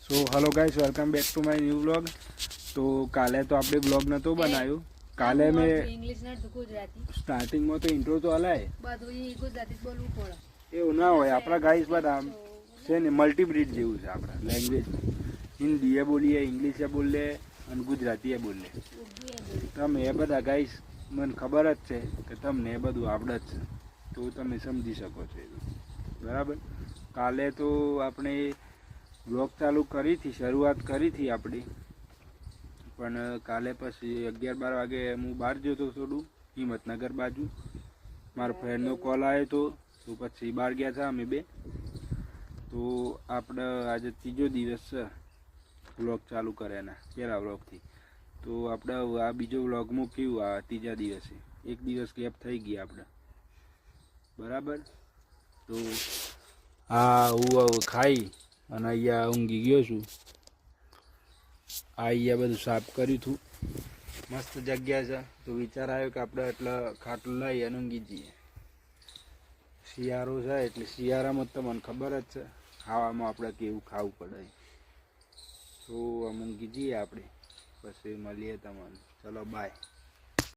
So hello guys, welcome back to my new vlog. તો કાલે તો આપણે વ્લોગ નહોતો બનાવ્યો. કાલે મેં સ્ટાર્ટિંગમાં તો ઇન્ટ્રો તો હલાય એવું ના હોય. આપણા ગાઈસ બધા છે ને મલ્ટીબ્રીડ જેવું છે. આપણા લેંગ્વેજ હિન્દી એ બોલીએ, ઇંગ્લિશ એ બોલીએ અને ગુજરાતી એ બોલીએ. તમે એ બધા ગાઈસ મને ખબર જ છે કે તમને એ બધું આવડે જ છે, તો તમે સમજી શકો છો. બરાબર. કાલે તો આપણે વ્લોગ ચાલુ કરી હતી, શરૂઆત કરી હતી આપણી, પણ કાલે પછી 11-12 વાગે હું બહાર ગયો હતો થોડું હિંમતનગર બાજુ. મારા ફ્રેન્ડનો કોલ આવ્યો હતો, તો પછી બહાર ગયા હતા અમે બે. તો આપણે આજે ત્રીજો દિવસ છે વ્લોગ ચાલુ કર્યાના, પહેલા વ્લોગથી. તો આપણે આ બીજો વ્લોગ મૂક્યું આ ત્રીજા દિવસે. એક દિવસ ગેપ થઈ ગઈ આપણે. બરાબર. તો હા, હું ખાઈ અને અહીંયા ઊંઘી ગયો છું. અહીંયા બધું સાફ કર્યું હતું, મસ્ત જગ્યા છે. તો વિચાર આવ્યો કે આપણે એટલા ખાટલું લઈ અને ઊંઘી જઈએ. શિયાળો છે એટલે શિયાળામાં તો મને ખબર જ છે ખાવામાં આપણે કેવું ખાવું પડે. તો ઊંઘી જઈએ આપણે, પછી મળીએ તમને. ચલો બાય.